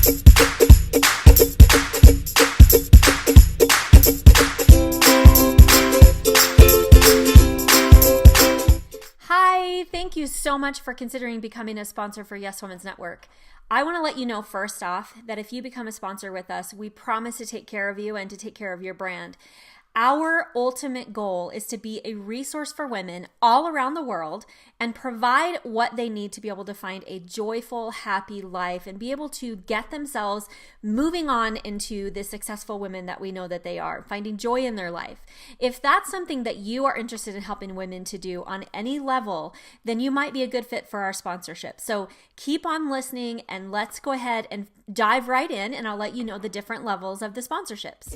Hi, thank you so much for considering becoming a sponsor for Yes Women's Network. I want to let you know first off that if you become a sponsor with us, we promise to take care of you and to take care of your brand. Our ultimate goal is to be a resource for women all around the world and provide what they need to be able to find a joyful, happy life and be able to get themselves moving on into the successful women that we know that they are, finding joy in their life. If that's something that you are interested in helping women to do on any level, then you might be a good fit for our sponsorship. So keep on listening and let's go ahead and dive right in, and I'll let you know the different levels of the sponsorships.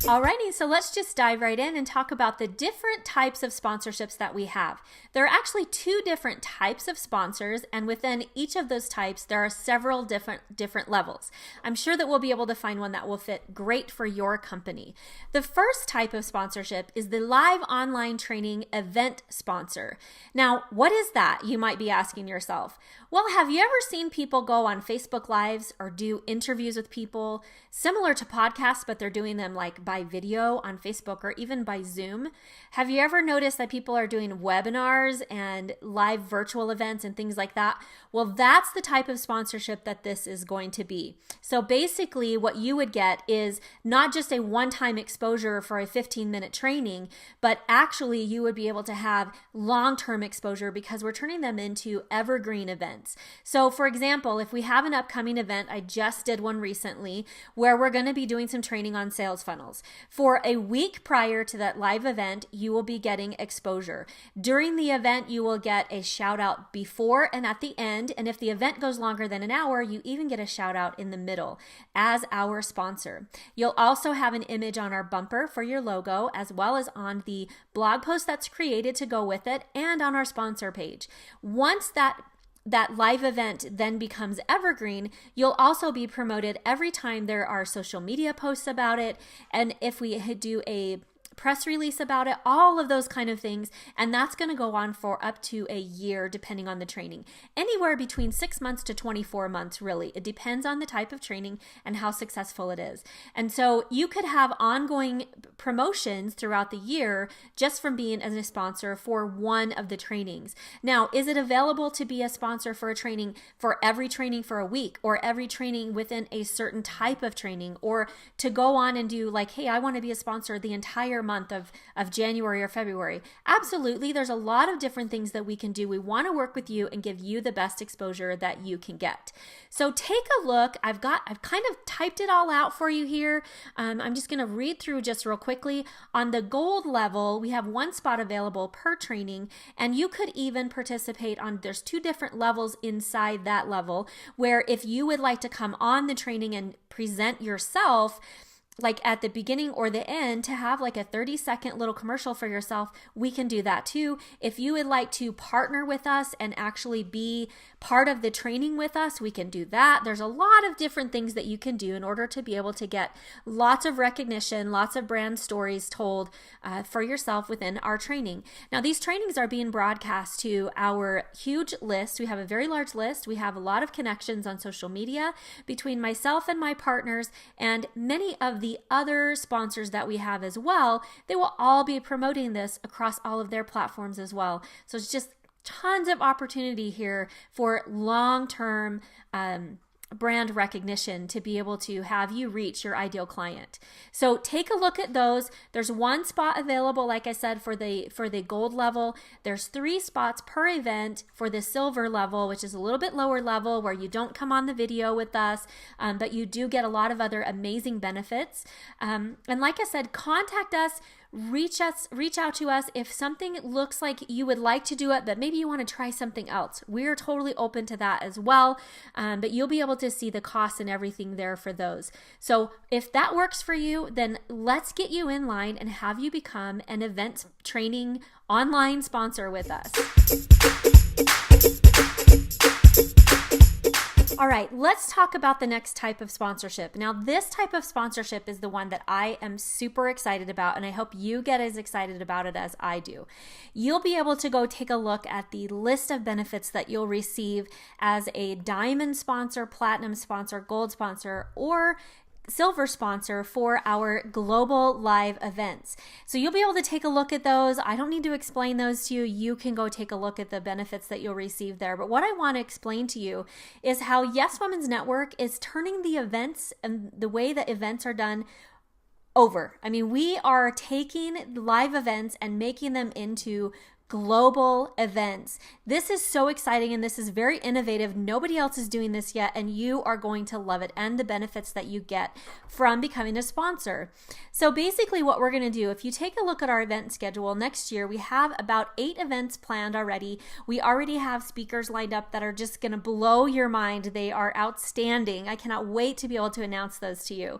Alrighty, so let's just dive right in and talk about the different types of sponsorships that we have. There are actually two different types of sponsors, and within each of those types, there are several different levels. I'm sure that we'll be able to find one that will fit great for your company. The first type of sponsorship is the live online training event sponsor. Now, what is that? You might be asking yourself. Well, have you ever seen people go on Facebook Lives or do interviews with people similar to podcasts, but they're doing them like by video on Facebook or even by Zoom? Have you ever noticed that people are doing webinars and live virtual events and things like that? Well, that's the type of sponsorship that this is going to be. So basically what you would get is not just a one-time exposure for a 15-minute training, but actually you would be able to have long-term exposure because we're turning them into evergreen events. So for example, if we have an upcoming event, I just did one recently where we're going to be doing some training on sales funnels. For a week prior to that live event, you will be getting exposure. During the event, you will get a shout out before and at the end. And if the event goes longer than an hour, you even get a shout out in the middle as our sponsor. You'll also have an image on our bumper for your logo, as well as on the blog post that's created to go with it and on our sponsor page. Once that live event then becomes evergreen, you'll also be promoted every time there are social media posts about it. And if we do a press release about it, all of those kind of things. And that's going to go on for up to a year, depending on the training. Anywhere between 6 months to 24 months, really. It depends on the type of training and how successful it is. And so you could have ongoing promotions throughout the year just from being as a sponsor for one of the trainings. Now, is it available to be a sponsor for a training for every training for a week or every training within a certain type of training, or to go on and do like, hey, I want to be a sponsor the entire month of January or February? Absolutely. There's a lot of different things that we can do. We want to work with you and give you the best exposure that you can get. So take a look. I've kind of typed it all out for you here. I'm just going to read through just real quickly. On the gold level, we have one spot available per training, and you could even participate on, there's two different levels inside that level, where if you would like to come on the training and present yourself, like at the beginning or the end, to have like a 30-second little commercial for yourself, we can do that too. If you would like to partner with us and actually be part of the training with us, we can do that. There's a lot of different things that you can do in order to be able to get lots of recognition, lots of brand stories told for yourself within our training. Now, these trainings are being broadcast to our huge list. We have a very large list. We have a lot of connections on social media between myself and my partners, and many of the other sponsors that we have as well. They will all be promoting this across all of their platforms as well. So it's just tons of opportunity here for long-term brand recognition to be able to have you reach your ideal client. So take a look at those. There's one spot available, like I said, for the gold level. There's 3 spots per event for the silver level, which is a little bit lower level where you don't come on the video with us, but you do get a lot of other amazing benefits. And like I said, contact us. Reach out to us if something looks like you would like to do it, but maybe you want to try something else. We are totally open to that as well, but you'll be able to see the costs and everything there for those. So if that works for you, then let's get you in line and have you become an event training online sponsor with us. All right, let's talk about the next type of sponsorship. Now, this type of sponsorship is the one that I am super excited about, and I hope you get as excited about it as I do. You'll be able to go take a look at the list of benefits that you'll receive as a diamond sponsor, platinum sponsor, gold sponsor, or silver sponsor for our global live events. So you'll be able to take a look at those. I don't need to explain those to you. You can go take a look at the benefits that you'll receive there. But what I want to explain to you is how Yes Women's Network is turning the events and the way that events are done over. I mean, we are taking live events and making them into global events. This is so exciting and this is very innovative. Nobody else is doing this yet, and you are going to love it and the benefits that you get from becoming a sponsor. So basically what we're going to do, if you take a look at our event schedule next year, we have about 8 events planned already. We already have speakers lined up that are just going to blow your mind. They are outstanding. I cannot wait to be able to announce those to you.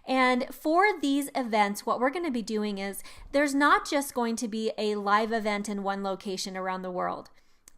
And for these events, what we're going to be doing is there's not just going to be a live event in one location around the world.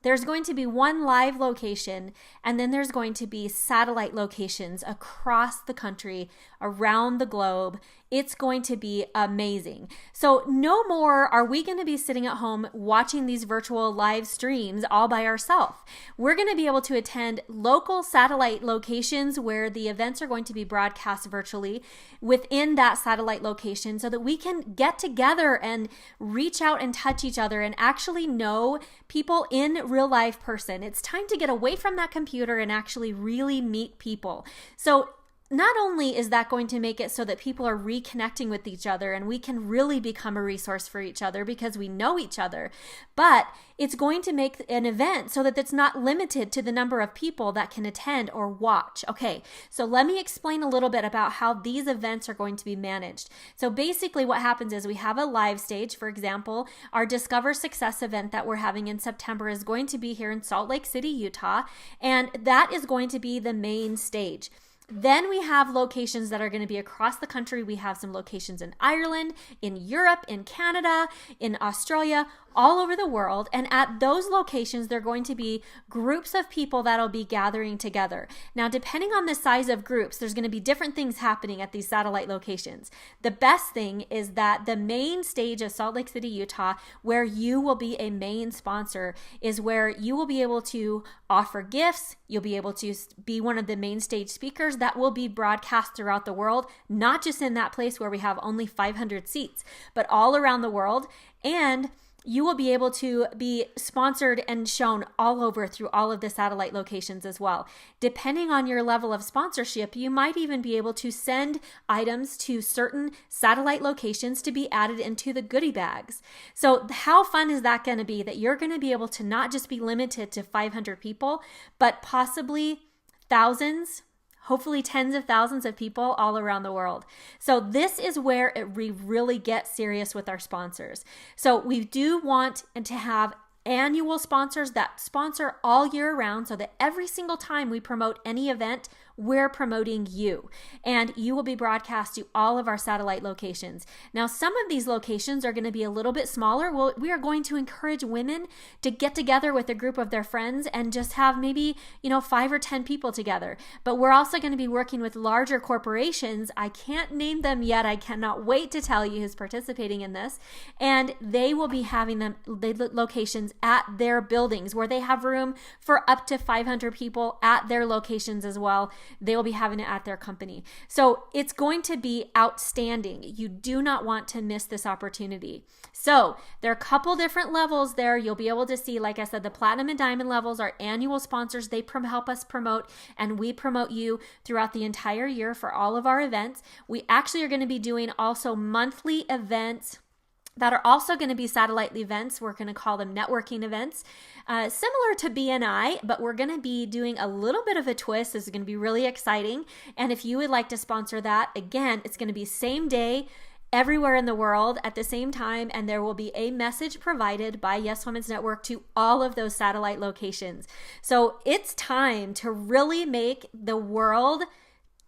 There's going to be one live location, and then there's going to be satellite locations across the country, around the globe. It's going to be amazing. So no more are we going to be sitting at home watching these virtual live streams all by ourselves. We're going to be able to attend local satellite locations where the events are going to be broadcast virtually within that satellite location so that we can get together and reach out and touch each other and actually know people in real life person. It's time to get away from that computer and actually really meet people. So not only is that going to make it so that people are reconnecting with each other and we can really become a resource for each other because we know each other, but it's going to make an event so that it's not limited to the number of people that can attend or watch. Okay, so let me explain a little bit about how these events are going to be managed. So basically what happens is we have a live stage. For example, our Discover Success event that we're having in September is going to be here in Salt Lake City, Utah, and that is going to be the main stage. Then we have locations that are going to be across the country. We have some locations in Ireland, in Europe, in Canada, in Australia, all over the world. And at those locations, there are going to be groups of people that'll be gathering together. Now, depending on the size of groups, there's going to be different things happening at these satellite locations. The best thing is that the main stage of Salt Lake City, Utah, where you will be a main sponsor, is where you will be able to offer gifts. You'll be able to be one of the main stage speakers that will be broadcast throughout the world, not just in that place where we have only 500 seats, but all around the world. And you will be able to be sponsored and shown all over through all of the satellite locations as well. Depending on your level of sponsorship, you might even be able to send items to certain satellite locations to be added into the goodie bags. So how fun is that going to be that you're going to be able to not just be limited to 500 people, but possibly thousands, hopefully tens of thousands of people all around the world. So this is where we really get serious with our sponsors. So we do want to have annual sponsors that sponsor all year round so that every single time we promote any event, we're promoting you, and you will be broadcast to all of our satellite locations. Now, some of these locations are going to be a little bit smaller. Well, we are going to encourage women to get together with a group of their friends and just have maybe, 5 or 10 people together. But we're also going to be working with larger corporations. I can't name them yet. I cannot wait to tell you who's participating in this. And they will be having the locations at their buildings where they have room for up to 500 people at their locations as well. They will be having it at their company. So it's going to be outstanding. You do not want to miss this opportunity. So there are a couple different levels there. You'll be able to see, like I said, the platinum and diamond levels are annual sponsors. They help us promote, and we promote you throughout the entire year for all of our events. We actually are going to be doing also monthly events that are also going to be satellite events. We're going to call them networking events, similar to BNI, but we're going to be doing a little bit of a twist. This is going to be really exciting. And if you would like to sponsor that, again, it's going to be same day, everywhere in the world at the same time, and there will be a message provided by Yes Women's Network to all of those satellite locations. So it's time to really make the world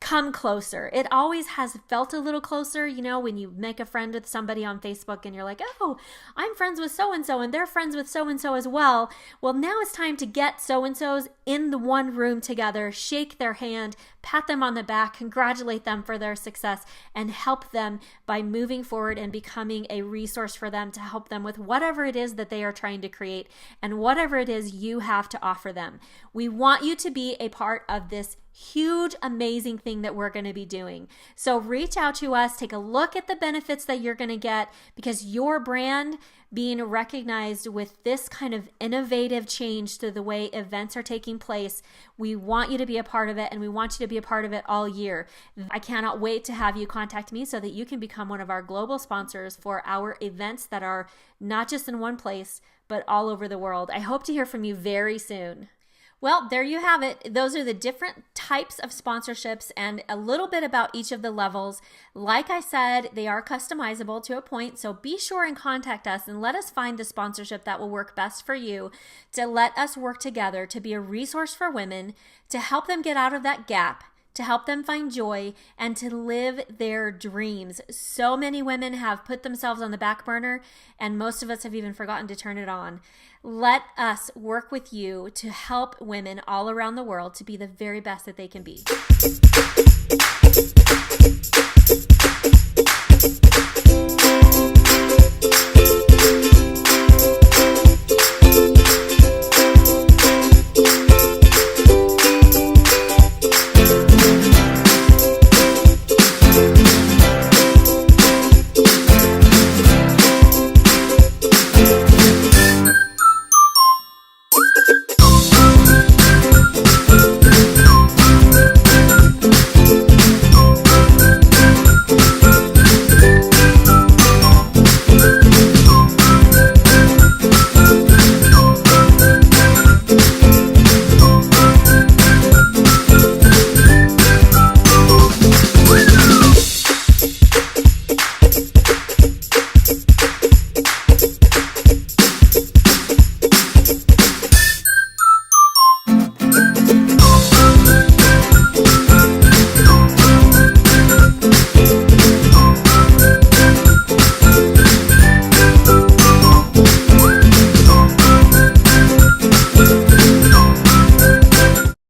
come closer. It always has felt a little closer, when you make a friend with somebody on Facebook and you're like, oh, I'm friends with so-and-so and they're friends with so-and-so as well. Well, now it's time to get so-and-sos in the one room together, shake their hand, pat them on the back, congratulate them for their success, and help them by moving forward and becoming a resource for them to help them with whatever it is that they are trying to create and whatever it is you have to offer them. We want you to be a part of this huge, amazing thing that we're going to be doing. So reach out to us, take a look at the benefits that you're going to get, because your brand being recognized with this kind of innovative change to the way events are taking place, we want you to be a part of it, and we want you to be a part of it all year. I cannot wait to have you contact me so that you can become one of our global sponsors for our events that are not just in one place, but all over the world. I hope to hear from you very soon. Well, there you have it. Those are the different types of sponsorships and a little bit about each of the levels. Like I said, they are customizable to a point, so be sure and contact us and let us find the sponsorship that will work best for you, to let us work together to be a resource for women, to help them get out of that gap, to help them find joy, and to live their dreams. So many women have put themselves on the back burner, and most of us have even forgotten to turn it on. Let us work with you to help women all around the world to be the very best that they can be.